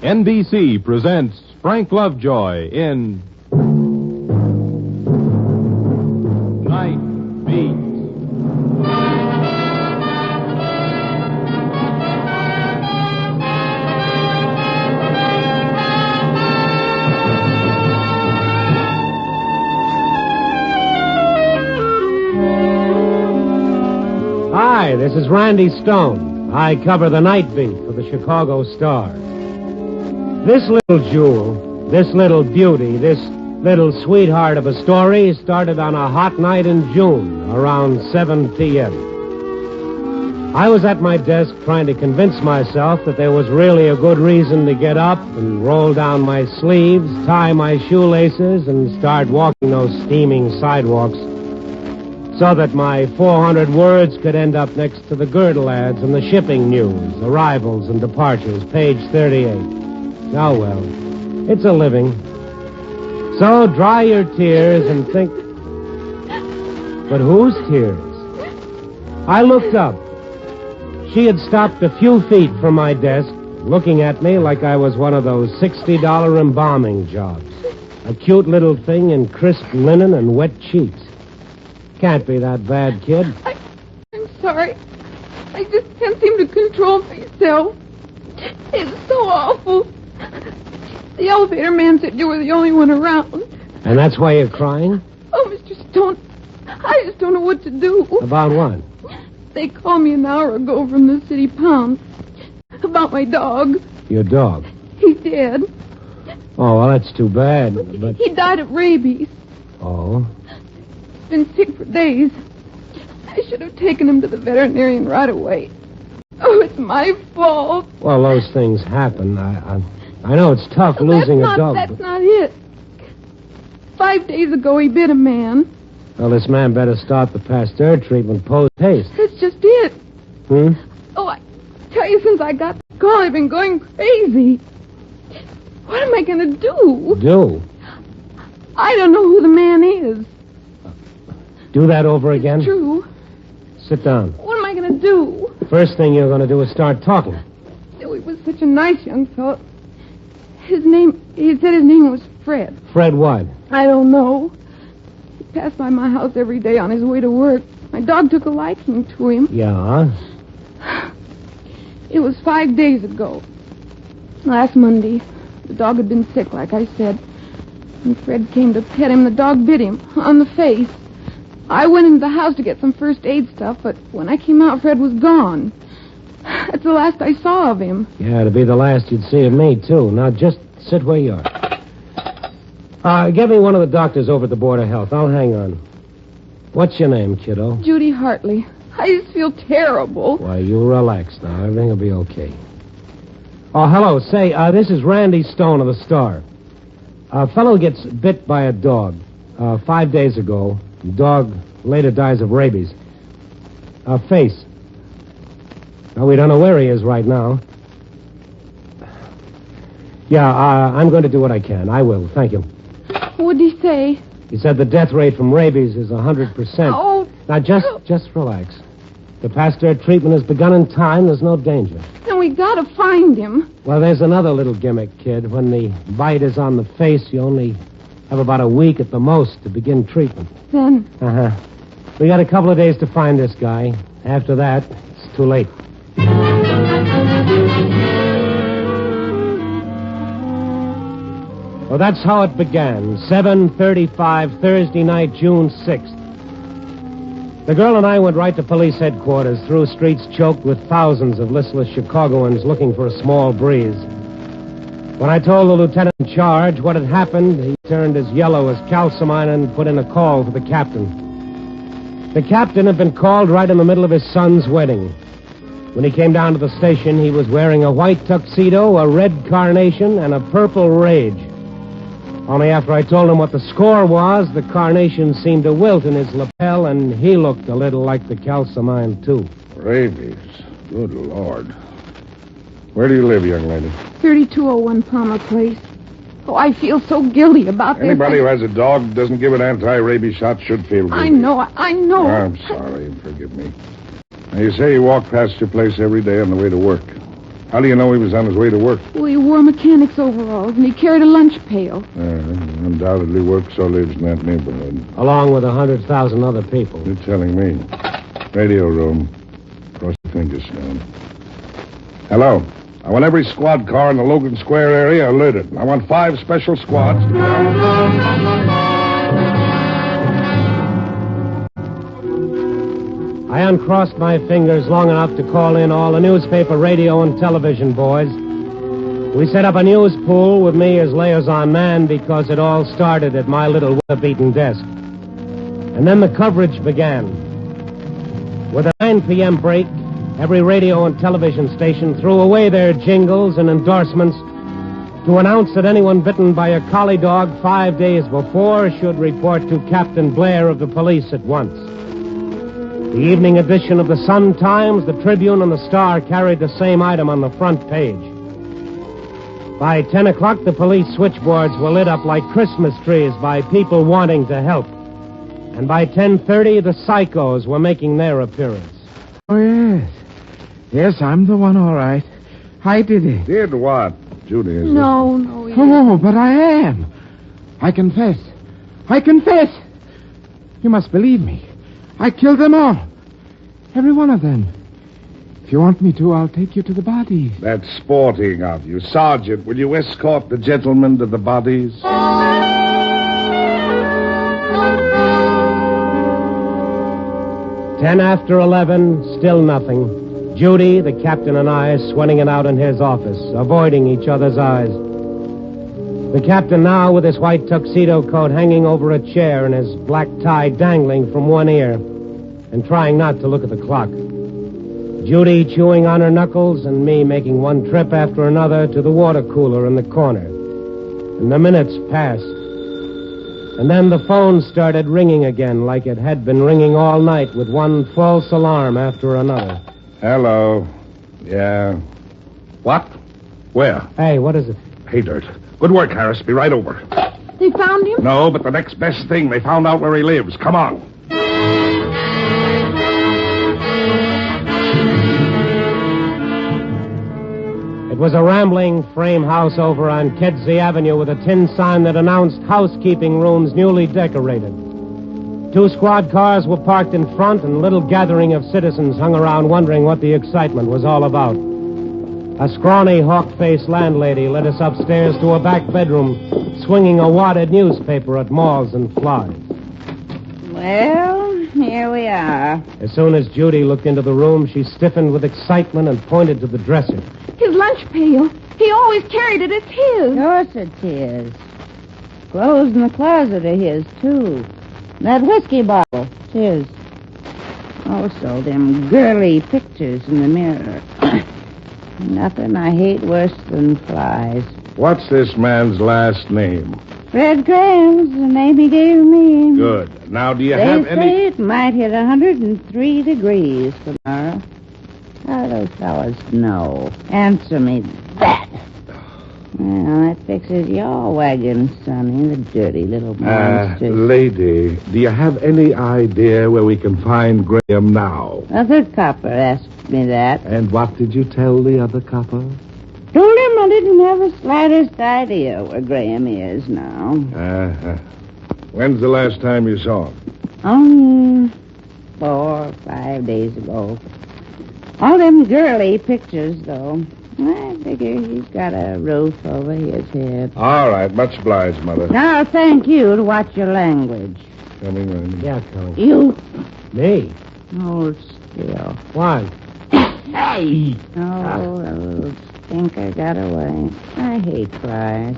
NBC presents Frank Lovejoy in Night Beat. Hi, this is Randy Stone. I cover the night beat for the Chicago Star. This little jewel, this little beauty, this little sweetheart of a story started on a hot night in June, around 7 p.m. I was at my desk trying to convince myself that there was really a good reason to get up and roll down my sleeves, tie my shoelaces, and start walking those steaming sidewalks, so that my 400 words could end up next to the girdle ads and the shipping news, arrivals and departures, page 38. Oh, well, it's a living. So dry your tears and think... But whose tears? I looked up. She had stopped a few feet from my desk, looking at me like I was one of those $60 embalming jobs. A cute little thing in crisp linen and wet cheeks. Can't be that bad, kid. I'm sorry. I just can't seem to control myself. It's so awful. The elevator man said you were the only one around. And that's why you're crying? Oh, Mr. Stone, I just don't know what to do. About what? They called me an hour ago from the city pound. About my dog. Your dog? He's dead. Oh, well, that's too bad, but... He died of rabies. Oh? Been sick for days. I should have taken him to the veterinarian right away. Oh, it's my fault. Well, those things happen. I know it's tough losing a dog. That's not it. 5 days ago, he bit a man. Well, this man better start the Pasteur treatment post-haste. That's just it. Hmm? Oh, I tell you, since I got the call, I've been going crazy. What am I going to do? Do? I don't know who the man is. Do that over again? It's true. Sit down. What am I going to do? First thing you're going to do is start talking. Oh, he was such a nice young fellow. He said his name was Fred. Fred what? I don't know. He passed by my house every day on his way to work. My dog took a liking to him. Yeah? It was 5 days ago. Last Monday. The dog had been sick, like I said. When Fred came to pet him, the dog bit him on the face. I went into the house to get some first aid stuff, but when I came out, Fred was gone. That's the last I saw of him. Yeah, it'll be the last you'd see of me, too. Now, just sit where you are. Get me one of the doctors over at the Board of Health. I'll hang on. What's your name, kiddo? Judy Hartley. I just feel terrible. Why, you relax now. Everything will be okay. Oh, hello. Say, this is Randy Stone of the Star. A fellow gets bit by a dog 5 days ago. The dog later dies of rabies. Face. Now, we don't know where he is right now. Yeah, I'm going to do what I can. I will. Thank you. What'd he say? He said the death rate from rabies is 100%. Oh. Now, just relax. The Pasteur treatment has begun in time. There's no danger. Then we gotta find him. Well, there's another little gimmick, kid. When the bite is on the face, you only have about a week at the most to begin treatment. Then? Uh-huh. We got a couple of days to find this guy. After that, it's too late. Well, that's how it began. 7:35, Thursday night, June 6th. The girl and I went right to police headquarters through streets choked with thousands of listless Chicagoans looking for a small breeze. When I told the lieutenant in charge what had happened, he turned as yellow as calcimine and put in a call for the captain. The captain had been called right in the middle of his son's wedding. When he came down to the station, he was wearing a white tuxedo, a red carnation, and a purple rage. Only after I told him what the score was, the carnation seemed to wilt in his lapel, and he looked a little like the calcimine, too. Rabies. Good Lord. Where do you live, young lady? 3201 Palmer Place. Oh, I feel so guilty about this. Anybody who has a dog that doesn't give it anti-rabies shot should feel guilty. I know. I'm sorry. Forgive me. Now, you say you walk past your place every day on the way to work. How do you know he was on his way to work? Well, he wore mechanic's overalls, and he carried a lunch pail. Undoubtedly works or lives in that neighborhood. Along with 100,000 other people. You're telling me. Radio room. Cross the fingers, Stone. Hello. I want every squad car in the Logan Square area alerted. I want 5 special squads to I uncrossed my fingers long enough to call in all the newspaper, radio, and television boys. We set up a news pool with me as liaison man because it all started at my little weather-beaten desk. And then the coverage began. With a 9 p.m. break, every radio and television station threw away their jingles and endorsements to announce that anyone bitten by a collie dog 5 days before should report to Captain Blair of the police at once. The evening edition of the Sun-Times, the Tribune, and the Star carried the same item on the front page. By 10 o'clock, the police switchboards were lit up like Christmas trees by people wanting to help. And by 10:30, the psychos were making their appearance. Oh, yes. Yes, I'm the one, all right. I did it. Did what? Judy, is No, he didn't. Oh, but I am. I confess. You must believe me. I killed them all. Every one of them. If you want me to, I'll take you to the bodies. That's sporting of you. Sergeant, will you escort the gentlemen to the bodies? 10 after 11, still nothing. Judy, the captain, and I sweating it out in his office, avoiding each other's eyes. The captain now with his white tuxedo coat hanging over a chair and his black tie dangling from one ear, and trying not to look at the clock. Judy chewing on her knuckles and me making one trip after another to the water cooler in the corner. And the minutes passed. And then the phone started ringing again like it had been ringing all night with one false alarm after another. Hello. Yeah. What? Where? Hey, what is it? Hey, Dirt. Good work, Harris. Be right over. They found him? No, but the next best thing, they found out where he lives. Come on. It was a rambling frame house over on Kedzie Avenue with a tin sign that announced housekeeping rooms newly decorated. 2 squad cars were parked in front, and a little gathering of citizens hung around wondering what the excitement was all about. A scrawny, hawk-faced landlady led us upstairs to a back bedroom, swinging a wadded newspaper at moths and flies. Well, here we are. As soon as Judy looked into the room, she stiffened with excitement and pointed to the dresser. His lunch pail. He always carried it. It's his. Of course it's his. Clothes in the closet are his, too. That whiskey bottle, it's his. Also, them girly pictures in the mirror. Nothing I hate worse than flies. What's this man's last name? Fred Graham's the name he gave me. Good. Now, do you They have say any... it might hit 103 degrees tomorrow. How do those fellas know? Answer me that. Well, that fixes your wagon, Sonny, the dirty little monster. Lady, do you have any idea where we can find Graham now? The third copper asked me that. And what did you tell the other copper? Told him I didn't have the slightest idea where Graham is now. When's the last time you saw him? 4 or 5 days ago. All them girly pictures, though. I figure he's got a roof over his head. All right, much obliged, Mother. Now, thank you to watch your language. Coming, Randy. Yeah, Tony. You Me? hold still. Why? Hey! Oh, the little stinker got away. I hate flies.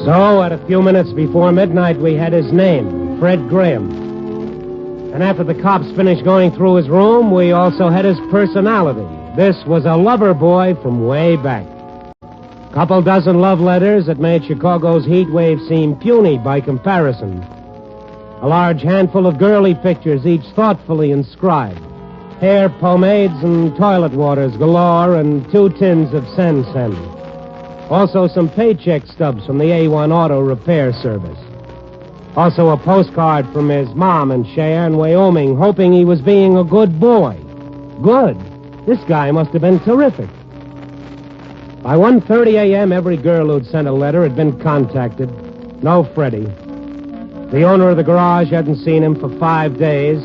So, at a few minutes before midnight, we had his name, Fred Graham. And after the cops finished going through his room, we also had his personality. This was a lover boy from way back. Couple dozen love letters that made Chicago's heat wave seem puny by comparison. A large handful of girly pictures, each thoughtfully inscribed. Hair pomades and toilet waters galore, and 2 tins of Sen-Sen. Also some paycheck stubs from the A1 Auto Repair Service. Also a postcard from his mom in Cheyenne, Wyoming, hoping he was being a good boy. Good. This guy must have been terrific. By 1:30 a.m., every girl who'd sent a letter had been contacted. No Freddie. The owner of the garage hadn't seen him for 5 days.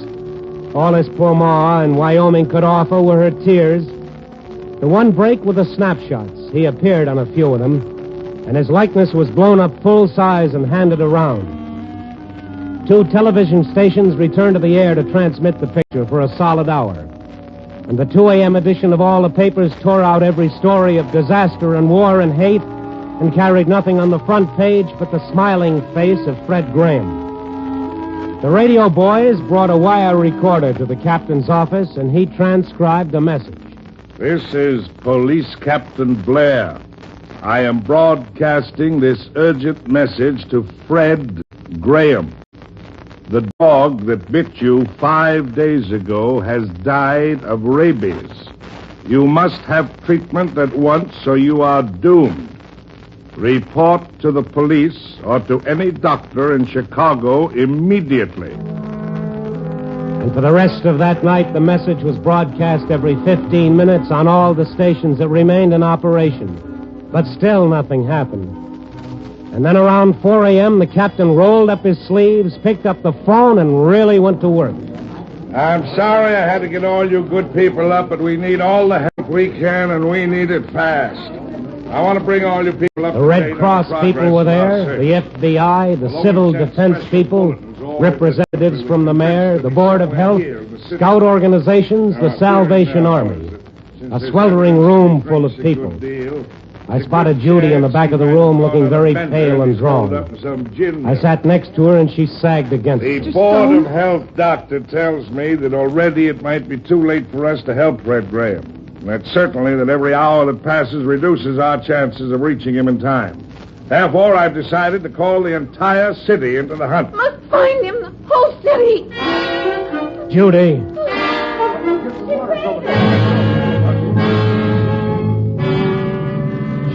All his poor ma in Wyoming could offer were her tears. The one break were the snapshots. He appeared on a few of them, and his likeness was blown up full size and handed around. 2 television stations returned to the air to transmit the picture for a solid hour. And the 2 a.m. edition of all the papers tore out every story of disaster and war and hate and carried nothing on the front page but the smiling face of Fred Graham. The radio boys brought a wire recorder to the captain's office, and he transcribed a message. This is Police Captain Blair. I am broadcasting this urgent message to Fred Graham. The dog that bit you 5 days ago has died of rabies. You must have treatment at once, or you are doomed. Report to the police or to any doctor in Chicago immediately. And for the rest of that night, the message was broadcast every 15 minutes on all the stations that remained in operation. But still nothing happened. And then around 4 a.m., the captain rolled up his sleeves, picked up the phone, and really went to work. I'm sorry I had to get all you good people up, but we need all the help we can, and we need it fast. I want to bring all you people up. The Red Cross people were there, the FBI, the civil defense people, representatives from the mayor, the Board of Health, scout organizations, the Salvation Army. A sweltering room full of people. I spotted Judy in the back of the room looking very pale and drawn. I sat next to her, and she sagged against me. The Board of Health doctor tells me that already it might be too late for us to help Fred Graham. And that certainly that every hour that passes reduces our chances of reaching him in time. Therefore, I've decided to call the entire city into the hunt. Must find him, the whole city. Judy.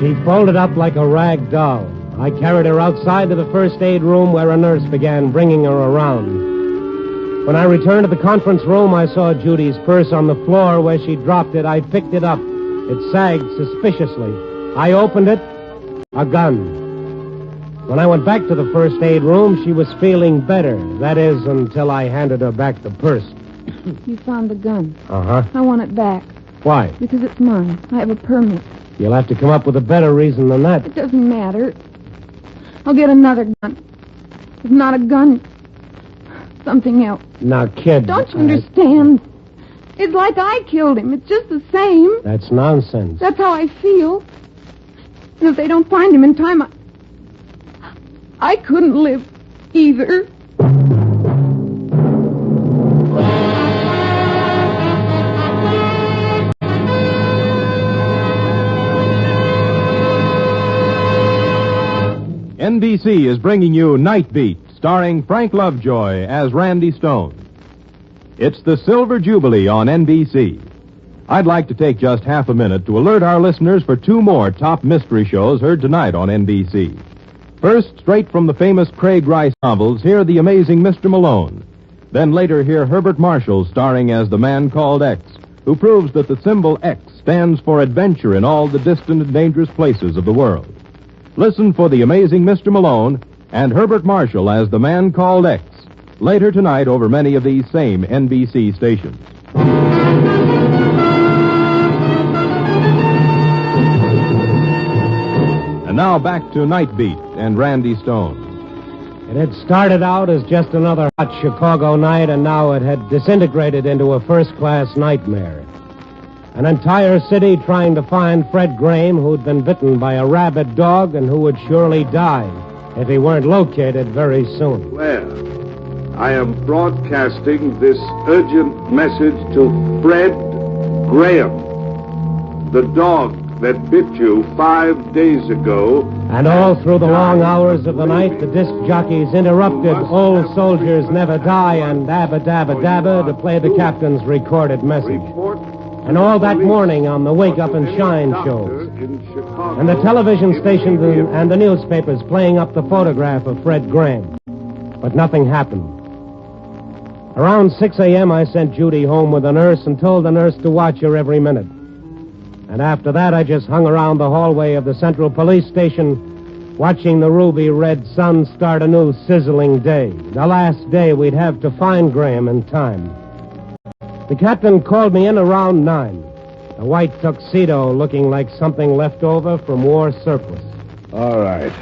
She folded up like a rag doll. I carried her outside to the first aid room where a nurse began bringing her around. When I returned to the conference room, I saw Judy's purse on the floor where she dropped it. I picked it up. It sagged suspiciously. I opened it. A gun. When I went back to the first aid room, she was feeling better. That is, until I handed her back the purse. You found the gun. Uh-huh. I want it back. Why? Because it's mine. I have a permit. You'll have to come up with a better reason than that. It doesn't matter. I'll get another gun. If not a gun, something else. Now, kid... Don't you understand? It's like I killed him. It's just the same. That's nonsense. That's how I feel. And if they don't find him in time, I couldn't live either. NBC is bringing you Night Beat, starring Frank Lovejoy as Randy Stone. It's the Silver Jubilee on NBC. I'd like to take just half a minute to alert our listeners for 2 more top mystery shows heard tonight on NBC. First, straight from the famous Craig Rice novels, hear The Amazing Mr. Malone. Then later hear Herbert Marshall starring as the man called X, who proves that the symbol X stands for adventure in all the distant and dangerous places of the world. Listen for The Amazing Mr. Malone and Herbert Marshall as the man called X, later tonight over many of these same NBC stations. And now back to Night Beat and Randy Stone. It had started out as just another hot Chicago night, and now it had disintegrated into a first-class nightmare. An entire city trying to find Fred Graham, who'd been bitten by a rabid dog and who would surely die if he weren't located very soon. Blair, I am broadcasting this urgent message to Fred Graham, the dog that bit you 5 days ago. And all through the long hours of the night, the disc jockeys interrupted Old Soldiers Never Die and Abba Dabba Dabba to play the captain's recorded message. And all that morning on the Wake Up and Shine shows. And the television stations and the newspapers playing up the photograph of Fred Graham. But nothing happened. Around 6 a.m., I sent Judy home with a nurse and told the nurse to watch her every minute. And after that, I just hung around the hallway of the Central Police Station, watching the ruby red sun start a new sizzling day. The last day we'd have to find Graham in time. The captain called me in around 9. A white tuxedo looking like something left over from war surplus. All right.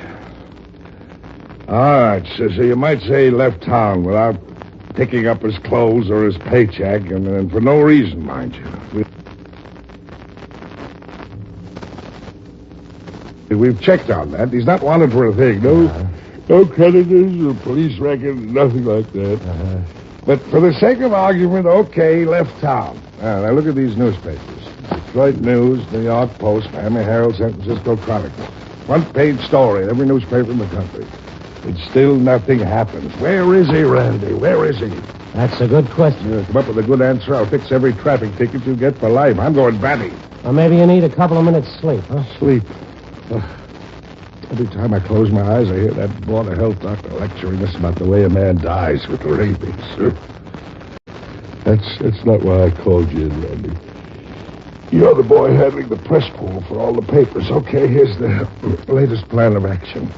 So you might say he left town without picking up his clothes or his paycheck, and for no reason, mind you. We've checked on that. He's not wanted for a thing. No creditors or police record, nothing like that. But for the sake of argument, okay, he left town. Now look at these newspapers. Detroit News, New York Post, Miami Herald, San Francisco Chronicle. Front-page story in every newspaper in the country. And still nothing happens. Where is he, Randy? Where is he? That's a good question. Come up with a good answer. I'll fix every traffic ticket you get for life. I'm going batty. Or maybe you need a couple of minutes sleep, huh? Sleep. Every time I close my eyes, I hear that Board of Health doctor lecturing us about the way a man dies with rabies. That's not why I called you in, Randy. You're the boy handling the press pool for all the papers. Okay, here's the latest plan of action.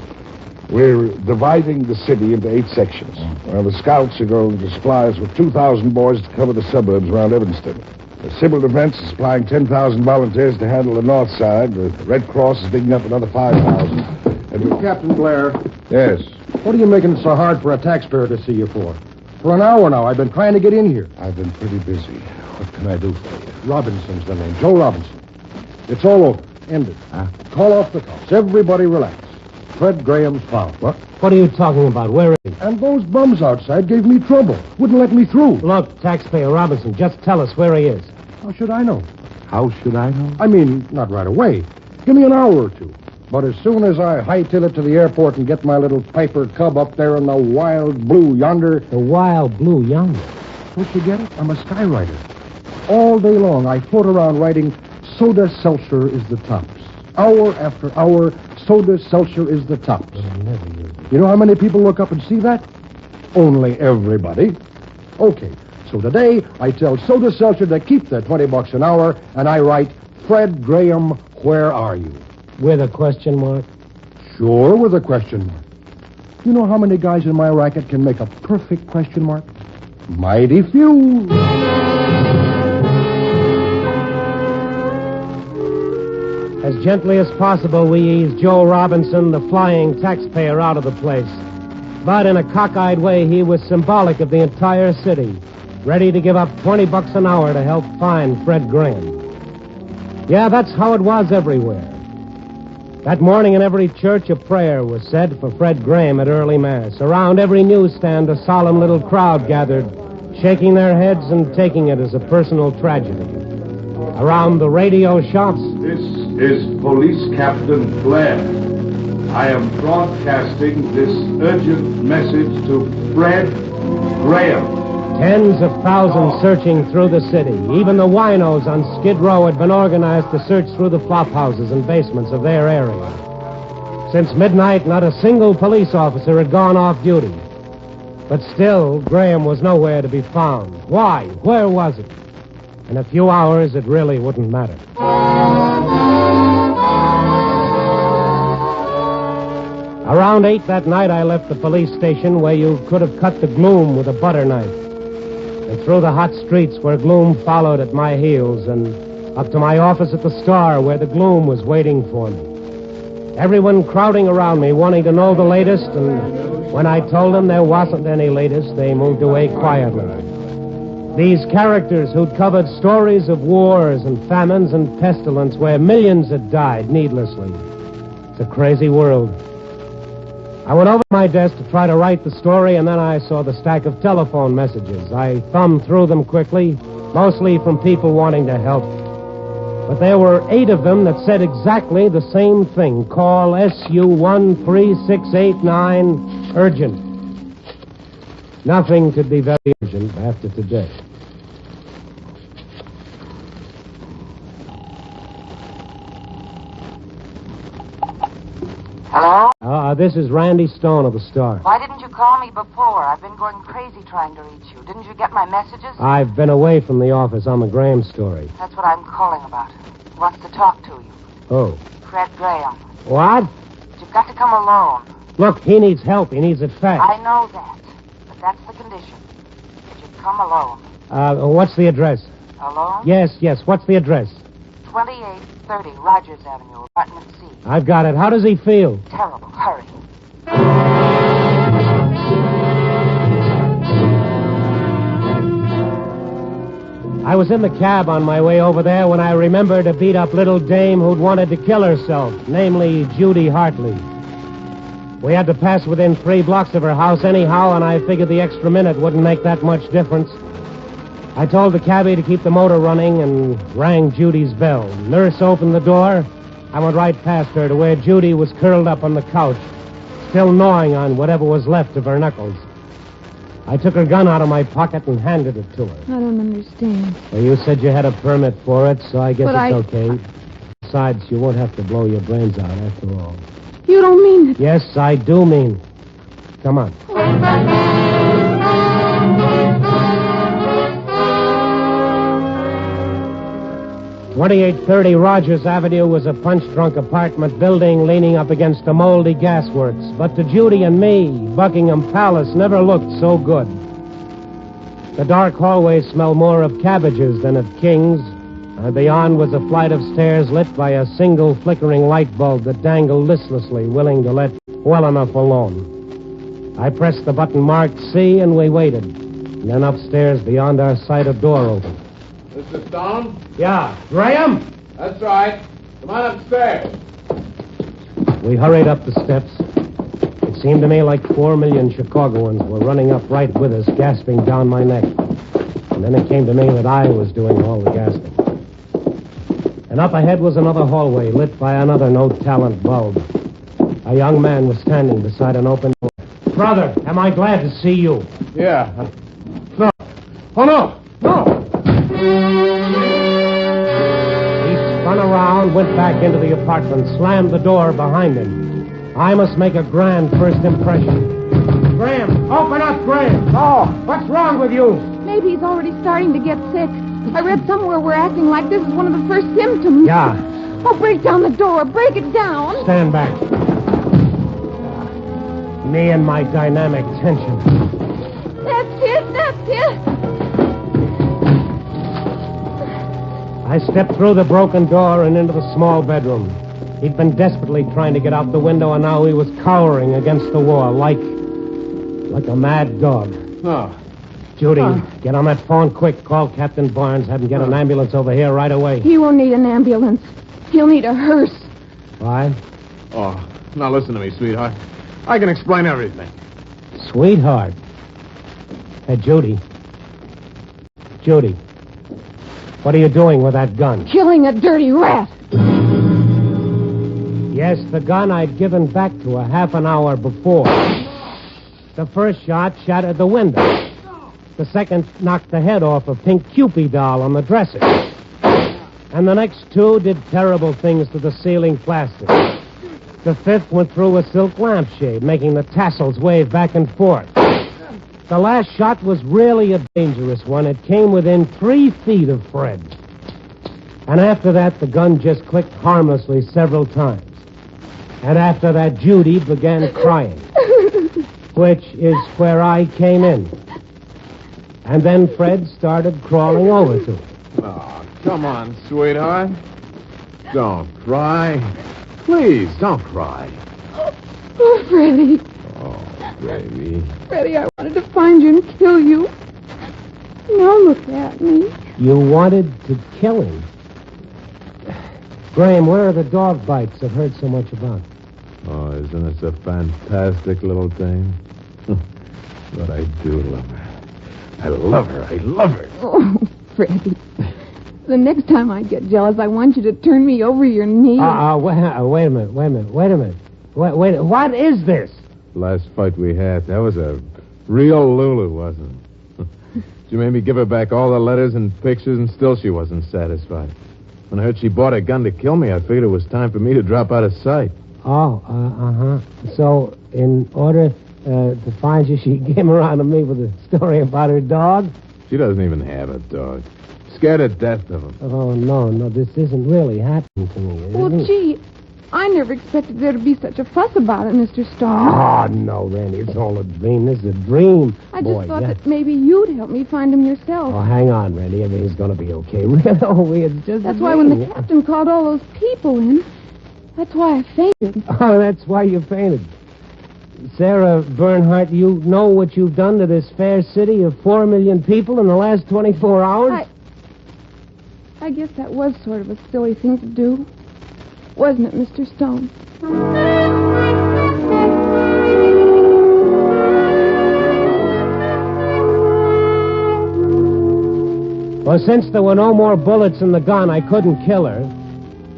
We're dividing the city into 8 sections. Well, the scouts are going to supply us with 2,000 boys to cover the suburbs around Evanston. The Civil Defense is supplying 10,000 volunteers to handle the north side. The Red Cross is digging up another 5,000. And Captain Blair, Yes. what are you making it so hard for a taxpayer to see you for? For an hour now, I've been trying to get in here. I've been pretty busy. What can I do for you? Robinson's the name. Joe Robinson. It's all over. Ended. Call off the cops. Everybody relax. Fred Graham's found. What? What are you talking about? Where is he? And those bums outside gave me trouble. Wouldn't let me through. Look, taxpayer Robinson, just tell us where he is. How should I know? How should I know? I mean, not right away. Give me an hour or two. But as soon as I hightail it to the airport and get my little Piper Cub up there in the wild blue yonder... The wild blue yonder? Don't you get it? I'm a skywriter. All day long, I float around writing, Soda Seltzer is the tops. Hour after hour, Soda Seltzer is the tops. You know how many people look up and see that? Only everybody. Okay, so today I tell Soda Seltzer to keep their $20 an hour, and I write, Fred Graham, where are you? With a question mark? Sure, with a question mark. You know how many guys in my racket can make a perfect question mark? Mighty few. As gently as possible, we eased Joe Robinson, the flying taxpayer, out of the place. But in a cockeyed way, he was symbolic of the entire city, ready to give up $20 an hour to help find Fred Graham. Yeah, that's how it was everywhere. That morning in every church, a prayer was said for Fred Graham at early Mass. Around every newsstand, a solemn little crowd gathered, shaking their heads and taking it as a personal tragedy. Around the radio shops... This is Police Captain Blair. I am broadcasting this urgent message to Fred Graham. Tens of thousands searching through the city. Even the winos on Skid Row had been organized to search through the flop houses and basements of their area. Since midnight, not a single police officer had gone off duty. But still, Graham was nowhere to be found. Why? Where was it? In a few hours, it really wouldn't matter. Around 8 that night, I left the police station where you could have cut the gloom with a butter knife. And through the hot streets where gloom followed at my heels, and up to my office at the Star where the gloom was waiting for me. Everyone crowding around me, wanting to know the latest, and when I told them there wasn't any latest, they moved away quietly. These characters who'd covered stories of wars and famines and pestilence where millions had died needlessly. It's a crazy world. I went over to my desk to try to write the story, and then I saw the stack of telephone messages. I thumbed through them quickly, mostly from people wanting to help. But there were 8 of them that said exactly the same thing. Call SU-13689, urgent. Nothing could be very urgent after today. Hello? This is Randy Stone of the Star. Why didn't you call me before? I've been going crazy trying to reach you. Didn't you get my messages? I've been away from the office on the Graham story. That's what I'm calling about. He wants to talk to you. Oh. Fred Graham. What? But you've got to come alone. Look, he needs help. He needs it fast. I know that. But that's the condition. That you come alone. What's the address? Alone? Yes. What's the address? 2830 Rogers Avenue, apartment C. I've got it. How does he feel? Terrible. Hurry. I was in the cab on my way over there when I remembered a beat-up little dame who'd wanted to kill herself, namely Judy Hartley. We had to pass within 3 blocks of her house anyhow, and I figured the extra minute wouldn't make that much difference. I told the cabbie to keep the motor running and rang Judy's bell. Nurse opened the door. I went right past her to where Judy was curled up on the couch, still gnawing on whatever was left of her knuckles. I took her gun out of my pocket and handed it to her. I don't understand. Well, you said you had a permit for it, so I guess But it's okay. Besides, you won't have to blow your brains out after all. You don't mean it. Yes, I do mean it. Come on. 2830 Rogers Avenue was a punch-drunk apartment building leaning up against a moldy gasworks. But to Judy and me, Buckingham Palace never looked so good. The dark hallway smelled more of cabbages than of kings, and beyond was a flight of stairs lit by a single flickering light bulb that dangled listlessly, willing to let well enough alone. I pressed the button marked C, and we waited. And then upstairs, beyond our sight, a door opened. Mr. Stone? Yeah. Graham? That's right. Come on upstairs. We hurried up the steps. It seemed to me like 4 million Chicagoans were running up right with us, gasping down my neck. And then it came to me that I was doing all the gasping. And up ahead was another hallway, lit by another no-talent bulb. A young man was standing beside an open door. Brother, am I glad to see you? Yeah. No. Oh, no. No. He spun around, went back into the apartment, slammed the door behind him. I must make a grand first impression. Graham, open up, Graham. Oh, what's wrong with you? Maybe he's already starting to get sick. I read somewhere we're acting like this is one of the first symptoms. Yeah. Oh, break down the door. Break it down. Stand back. Me and my dynamic tension. That's it. That's it. I stepped through the broken door and into the small bedroom. He'd been desperately trying to get out the window, and now he was cowering against the wall like a mad dog. Oh. Judy, get on that phone quick. Call Captain Barnes. Have him get an ambulance over here right away. He won't need an ambulance. He'll need a hearse. Why? Oh, now listen to me, sweetheart. I can explain everything. Sweetheart. Hey, Judy. Judy. What are you doing with that gun? Killing a dirty rat. Yes, the gun I'd given back to her half an hour before. The first shot shattered the window. The second knocked the head off a pink Cupid doll on the dresser. And the next two did terrible things to the ceiling plaster. The fifth went through a silk lampshade, making the tassels wave back and forth. The last shot was really a dangerous one. It came within 3 feet of Fred. And after that, the gun just clicked harmlessly several times. And after that, Judy began crying, which is where I came in. And then Fred started crawling over to her. Oh, come on, sweetheart. Don't cry. Please, don't cry. Oh, Freddie. Oh, baby. Freddie, I wanted to find you and kill you. Now look at me. You wanted to kill him. Graham, where are the dog bites I've heard so much about? Oh, isn't this a fantastic little thing? But I do love her. I love her. I love her. Oh, Freddie. The next time I get jealous, I want you to turn me over your knee. Wait a minute. Wait, what is this? Last fight we had, that was a real Lulu, wasn't it? She made me give her back all the letters and pictures, and still she wasn't satisfied. When I heard she bought a gun to kill me, I figured it was time for me to drop out of sight. So, in order to find you, she came around to me with a story about her dog? She doesn't even have a dog. Scared to death of him. Oh, no, this isn't really happening to me. Well, gee, I never expected there to be such a fuss about it, Mr. Stone. Oh, no, Randy, it's all a dream. This is a dream. I just thought that maybe you'd help me find him yourself. Oh, hang on, Randy. Everything's going to be okay. Really, it's just That's why when the captain called all those people in, that's why I fainted. Oh, that's why you fainted. Sarah Bernhardt, you know what you've done to this fair city of 4 million people in the last 24 hours? I guess that was sort of a silly thing to do. Wasn't it, Mr. Stone? Well, since there were no more bullets in the gun, I couldn't kill her.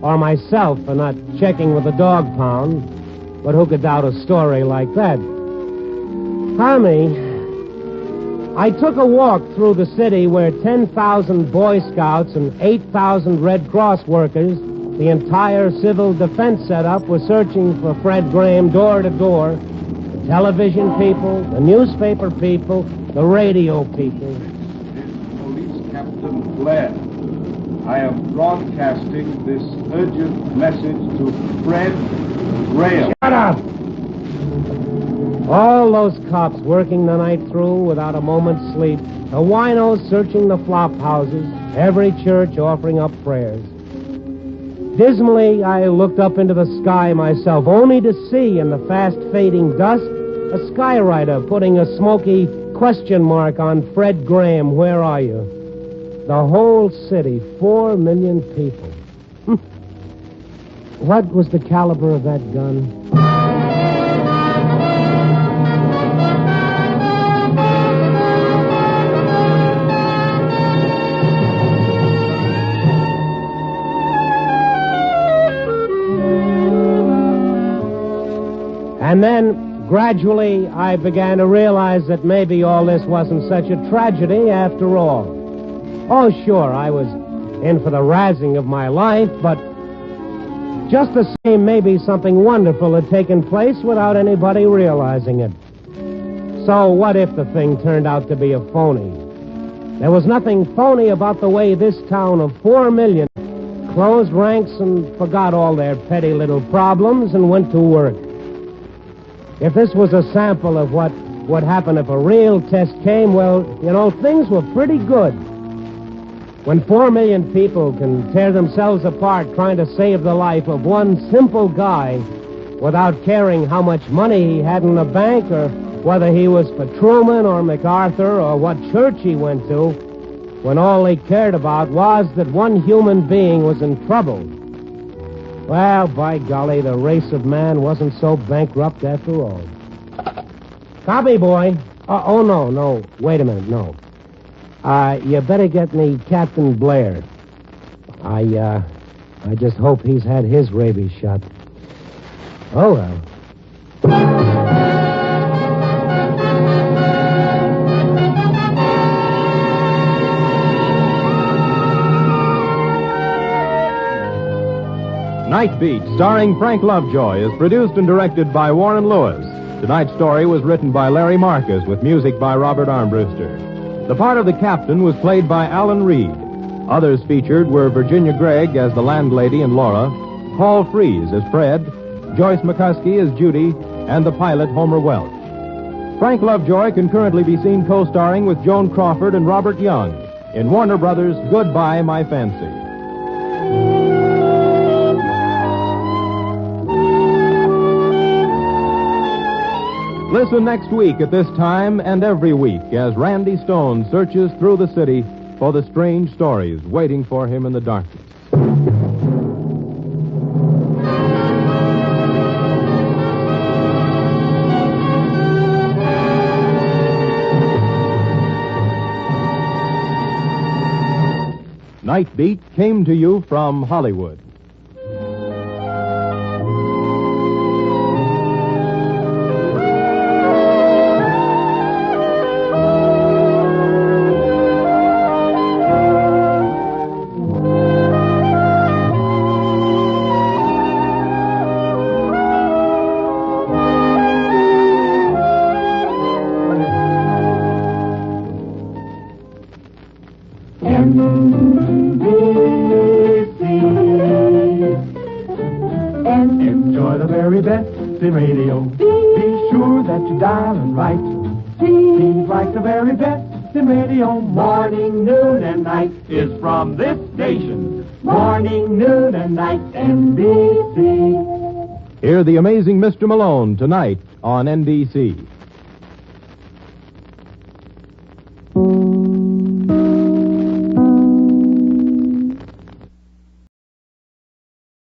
Or myself for not checking with the dog pound. But who could doubt a story like that? Tommy, I took a walk through the city where 10,000 Boy Scouts and 8,000 Red Cross workers, the entire civil defense setup, were searching for Fred Graham door to door. The television people, the newspaper people, the radio people. This is Police Captain Blair. I am broadcasting this urgent message to Fred Graham. Shut up! All those cops working the night through without a moment's sleep. The winos searching the flop houses. Every church offering up prayers. Dismally, I looked up into the sky myself, only to see in the fast-fading dusk a skywriter putting a smoky question mark on Fred Graham. Where are you? The whole city, 4 million people. What was the caliber of that gun? And then, gradually, I began to realize that maybe all this wasn't such a tragedy after all. Oh, sure, I was in for the razzing of my life, but just the same, maybe something wonderful had taken place without anybody realizing it. So what if the thing turned out to be a phony? There was nothing phony about the way this town of 4 million closed ranks and forgot all their petty little problems and went to work. If this was a sample of what would happen if a real test came, well, things were pretty good. When 4 million people can tear themselves apart trying to save the life of one simple guy without caring how much money he had in the bank or whether he was for Truman or MacArthur or what church he went to, when all they cared about was that one human being was in trouble. Well, by golly, the race of man wasn't so bankrupt after all. Copy, boy. No. Wait a minute, no. You better get me Captain Blair. I just hope he's had his rabies shot. Oh, well. Night Beat, starring Frank Lovejoy, is produced and directed by Warren Lewis. Tonight's story was written by Larry Marcus with music by Robert Armbruster. The part of the captain was played by Alan Reed. Others featured were Virginia Gregg as the landlady and Laura, Paul Frees as Fred, Joyce McCuskey as Judy, and the pilot Homer Welch. Frank Lovejoy can currently be seen co-starring with Joan Crawford and Robert Young in Warner Brothers' Goodbye, My Fancy. Listen next week at this time and every week as Randy Stone searches through the city for the strange stories waiting for him in the darkness. Night Beat came to you from Hollywood. very best in radio. Be sure that you dial and write. Seems like the very best in radio. Morning, noon, and night is from this station. Morning, noon, and night, NBC. Hear the amazing Mr. Malone tonight on NBC.